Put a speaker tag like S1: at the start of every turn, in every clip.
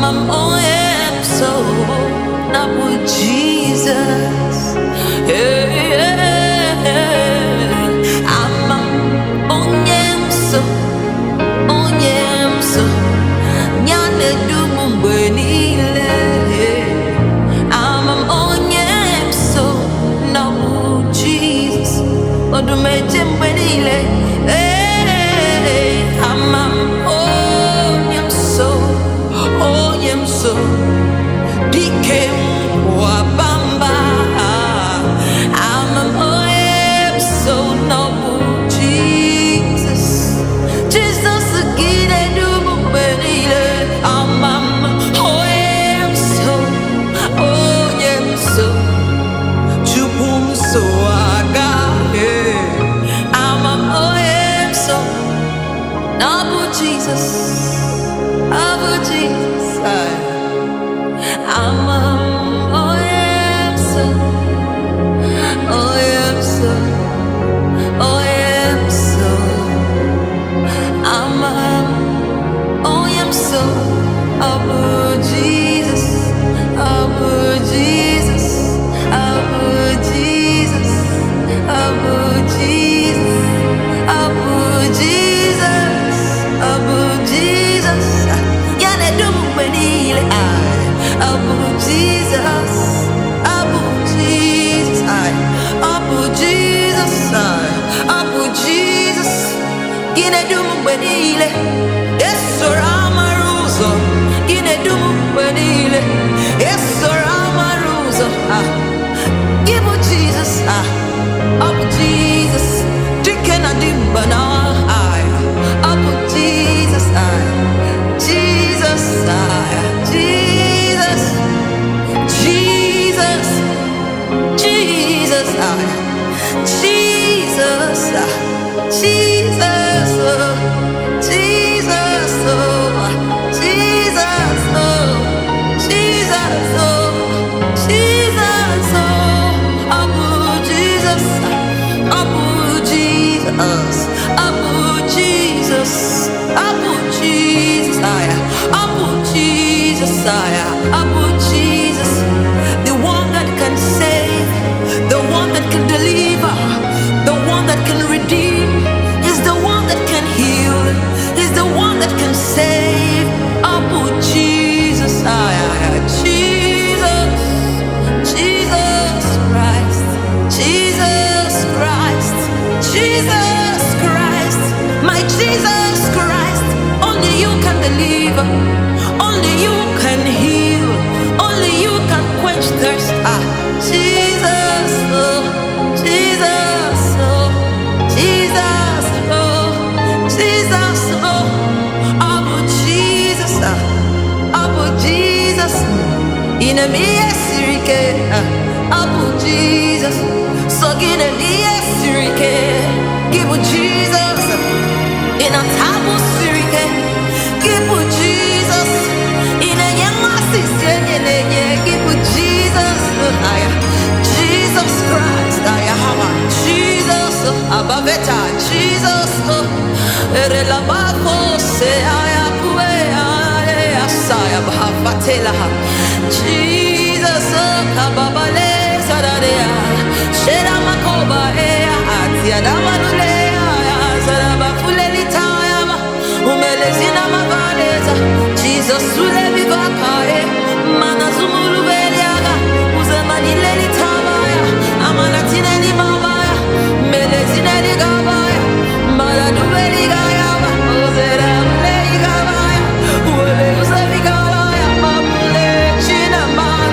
S1: Onye so not with Jesus. Amam Onye so nyane dumu benile. Amam Onye so not with Jesus. Odumeje benile. Amam Onye so dikem wa bamba. Amam Onye so not with Jesus. Jesus gide dumu benile. Amam Onye so chupum so aga. Amam Onye so not with Jesus. Abu Jesus, Amam Onye so Amam Onye so Abu Jesus, Abu Jesus, Abu Jesus, Abu Jesus, Abu Jesus, Abu Jesus. Yana dumu benile. Abu Jesus, Abu Jesus, Abu Jesus, Abu Jesus. Gine dumu benile. Yeso ramaruzo. Gine dumu benile. Yeso ramaruzo. Give Jesus, Abu Jesus. Dikena dimbana. Abu Jesus, Jesus, Jesus, Jesus, Jesus, Jesus, Jesus, Jesus, Jesus, Jesus, Jesus, Abu Jesus, Abu Jesus, Abu Jesus, Abu Jesus, Abu Jesus, Abu Jesus, the one that can save, the one that can deliver, the one that can redeem, is the one that can heal, is the one that can save. Abu Jesus, Jesus, Jesus Christ, Jesus Christ, Jesus Christ, my Jesus Christ. Only you can deliver, only you can heal, only you can quench thirst. Jesus, oh, Jesus, oh, Jesus, oh, Jesus, oh, Abu Jesus, Abu Jesus, in a miesirike, Abu Jesus, so in a miesirike, give Jesus, in a tabu sirike, give Jesus, in a yamasi, give Jesus, Jesus Christ, Jesus, Abaveta, Jesus, Relabako, say I Jesus, Kababale, Sadarea, Shedamakoba, Atiadamanulea, Sarabafulelitayama, Umelezina Mavaleza, Jesus, Sulevivakae, Manazumulubeliaga, Uzamanileli Tamaya, Amanatineni Mamaya, Melezineli Gabaya, Maladubeli Gayaba, Ozera Legabaya, Uele Uzavigabaya, Mamule Chinamaya.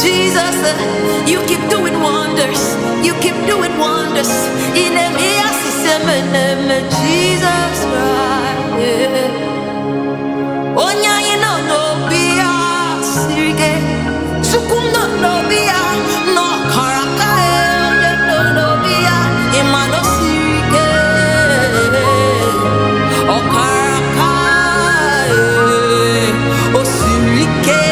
S1: Jesus, you keep doing wonders. You keep doing wonders. In a Jesus Christ. Onye no no bia sirike. Sukum no bia no karaka no bia imano sirike. O karaka o sirike.